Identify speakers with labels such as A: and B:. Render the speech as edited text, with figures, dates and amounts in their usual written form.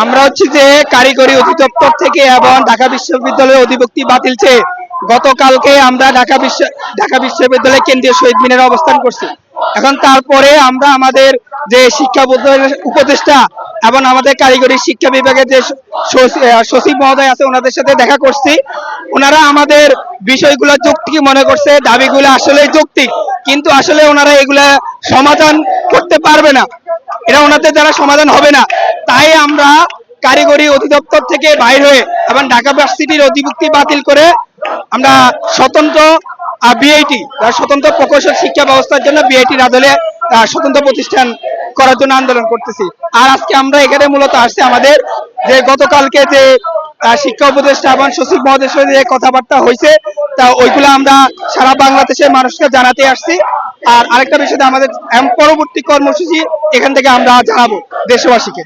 A: আমরা হচ্ছে যে কারিগরি অধিদপ্তর থেকে এবং ঢাকা বিশ্ববিদ্যালয়ের অধিভুক্তি বাতিল চেয়ে গতকালকে আমরা ঢাকা বিশ্ববিদ্যালয় কেন্দ্রীয় শহীদ মিনারে অবস্থান করছি। এখন তারপরে আমরা আমাদের যে শিক্ষা উপদেষ্টা এবং আমাদের কারিগরি শিক্ষা বিভাগের যে সচিব মহোদয় আছে ওনাদের সাথে দেখা করছি। ওনারা আমাদের বিষয়গুলো যৌক্তিক মনে করছে, দাবিগুলো আসলে যৌক্তিক, কিন্তু আসলে ওনারা এগুলা সমাধান করতে পারবে না, এটা ওনাদের দ্বারা সমাধান হবে না। তাই আমরা কারিগরি অধিদপ্তর থেকে বাইর হয়ে এবং ঢাকা ভার্সিটির অধিভুক্তি বাতিল করে আমরা স্বতন্ত্র বিআইটি স্বতন্ত্র প্রকৌশল শিক্ষা ব্যবস্থার জন্য বিআইটির আদলে স্বতন্ত্র প্রতিষ্ঠান করার জন্য আন্দোলন করতেছি। আর আজকে আমরা এখানে মূলত আসছি আমাদের যে গতকালকে যে শিক্ষা উপদেষ্টা এবং সচিব মহোদয়ের সাথে যে কথাবার্তা হয়েছে তা ওইগুলো আমরা সারা বাংলাদেশের মানুষকে জানাতে আসছি। আর আরেকটা বিষয় আমাদের পরবর্তী কর্মসূচি এখান থেকে আমরা জানাবো দেশবাসীকে।